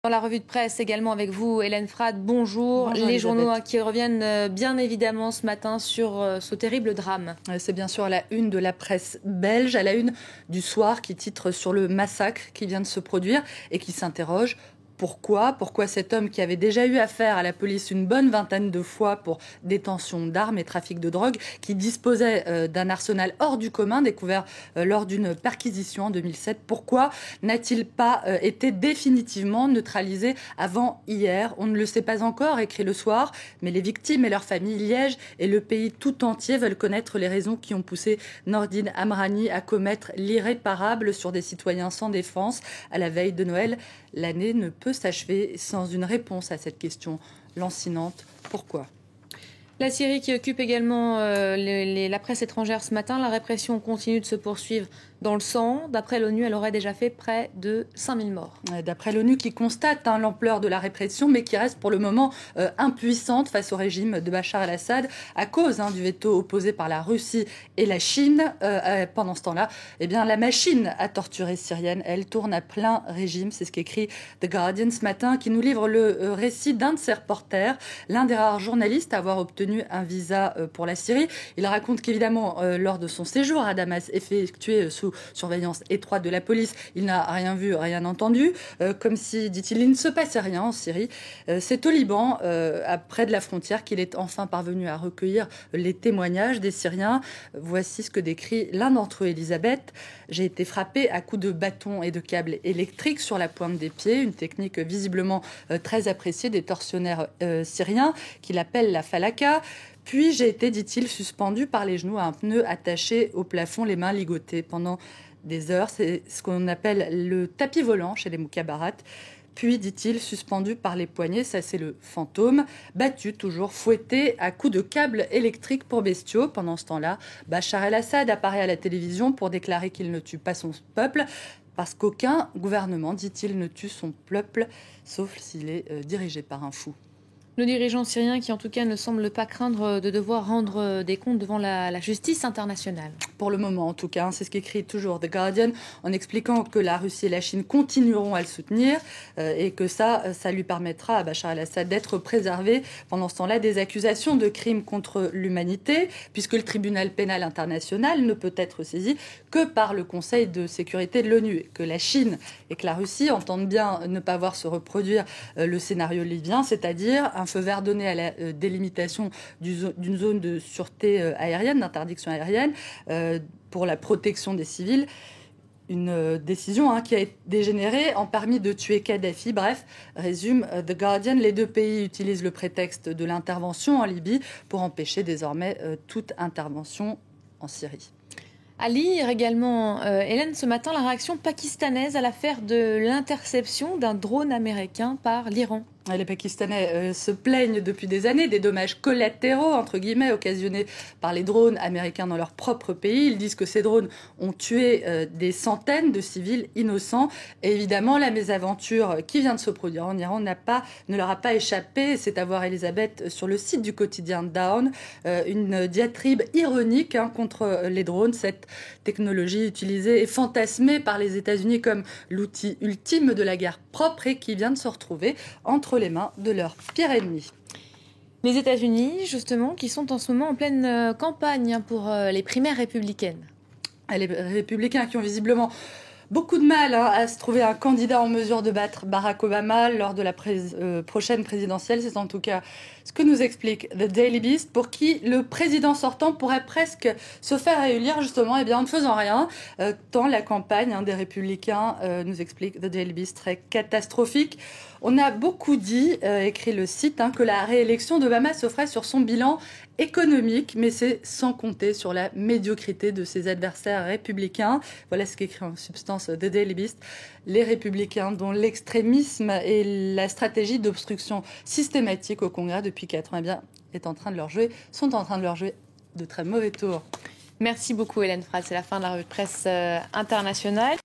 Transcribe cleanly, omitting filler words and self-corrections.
Dans la revue de presse également avec vous, Hélène Frade, bonjour. Bonjour Les Elisabeth. journaux qui reviennent bien évidemment ce matin sur ce terrible drame. C'est bien sûr la une de la presse belge, à la une du Soir qui titre sur le massacre qui vient de se produire et qui s'interroge. Pourquoi cet homme qui avait déjà eu affaire à la police une bonne vingtaine de fois pour détention d'armes et trafic de drogue, qui disposait d'un arsenal hors du commun découvert lors d'une perquisition en 2007, pourquoi n'a-t-il pas été définitivement neutralisé avant hier? On ne le sait pas encore, écrit le Soir, mais les victimes et leurs familles, Liège et le pays tout entier veulent connaître les raisons qui ont poussé Nordine Amrani à commettre l'irréparable sur des citoyens sans défense à la veille de Noël. L'année ne peut s'achever sans une réponse à cette question lancinante. Pourquoi ? La Syrie qui occupe également la presse étrangère ce matin. La répression continue de se poursuivre dans le sang. D'après l'ONU, elle aurait déjà fait près de 5000 morts. D'après l'ONU qui constate l'ampleur de la répression, mais qui reste pour le moment impuissante face au régime de Bachar el-Assad à cause du veto opposé par la Russie et la Chine. Pendant ce temps-là, la machine à torturer syrienne, elle tourne à plein régime. C'est ce qu'écrit The Guardian ce matin, qui nous livre le récit d'un de ses reporters, l'un des rares journalistes à avoir obtenu un visa pour la Syrie. Il raconte qu'évidemment, lors de son séjour à Damas, effectué sous surveillance étroite de la police, il n'a rien vu, rien entendu, comme si, dit-il, il ne se passait rien en Syrie. C'est au Liban, près de la frontière, qu'il est enfin parvenu à recueillir les témoignages des Syriens. Voici ce que décrit l'un d'entre eux, Elisabeth. J'ai été frappé à coups de bâton et de câbles électriques sur la pointe des pieds, une technique visiblement très appréciée des tortionnaires syriens, qu'il appelle la falaka. Puis j'ai été, dit-il, suspendu par les genoux à un pneu attaché au plafond, les mains ligotées pendant des heures. C'est ce qu'on appelle le tapis volant chez les moukabarat. Puis, dit-il, suspendu par les poignets, ça c'est le fantôme, battu, toujours fouetté à coups de câbles électriques pour bestiaux. Pendant ce temps-là, Bachar el-Assad apparaît à la télévision pour déclarer qu'il ne tue pas son peuple, parce qu'aucun gouvernement, dit-il, ne tue son peuple, sauf s'il est dirigé par un fou. Le dirigeant syrien qui en tout cas ne semble pas craindre de devoir rendre des comptes devant la justice internationale. Pour le moment en tout cas, c'est ce qu'écrit toujours The Guardian, en expliquant que la Russie et la Chine continueront à le soutenir et que ça lui permettra à Bachar el-Assad d'être préservé pendant ce temps-là des accusations de crimes contre l'humanité, puisque le tribunal pénal international ne peut être saisi que par le Conseil de sécurité de l'ONU, et que la Chine et que la Russie entendent bien ne pas voir se reproduire le scénario libyen, c'est-à-dire un feu vert donné à la délimitation d'une zone de sûreté aérienne, d'interdiction aérienne, pour la protection des civils. Une décision qui a dégénéré en permis de tuer Kadhafi. Bref, résume The Guardian, les deux pays utilisent le prétexte de l'intervention en Libye pour empêcher désormais toute intervention en Syrie. À lire également, Hélène, ce matin, la réaction pakistanaise à l'affaire de l'interception d'un drone américain par l'Iran. Les Pakistanais se plaignent depuis des années des dommages collatéraux, entre guillemets, occasionnés par les drones américains dans leur propre pays. Ils disent que ces drones ont tué des centaines de civils innocents. Et évidemment, la mésaventure qui vient de se produire en Iran ne leur a pas échappé. C'est à voir, Elisabeth, sur le site du quotidien Dawn, une diatribe ironique contre les drones. Cette technologie utilisée et fantasmée par les États-Unis comme l'outil ultime de la guerre propre et qui vient de se retrouver entre les mains de leur pire ennemi. Les États-Unis, justement, qui sont en ce moment en pleine campagne pour les primaires républicaines. Les républicains qui ont visiblement beaucoup de mal à se trouver un candidat en mesure de battre Barack Obama lors de la prochaine présidentielle. C'est en tout cas ce que nous explique The Daily Beast, pour qui le président sortant pourrait presque se faire réélire justement en ne faisant rien, tant la campagne des républicains, nous explique The Daily Beast, serait catastrophique. On a beaucoup dit, écrit le site, que la réélection d'Obama se ferait sur son bilan économique, mais c'est sans compter sur la médiocrité de ses adversaires républicains. Voilà ce qu'écrit en substance The Daily Beast. Les républicains dont l'extrémisme et la stratégie d'obstruction systématique au Congrès depuis 4 ans sont en train de leur jouer de très mauvais tours. Merci beaucoup Hélène Frade, c'est la fin de la revue de presse internationale.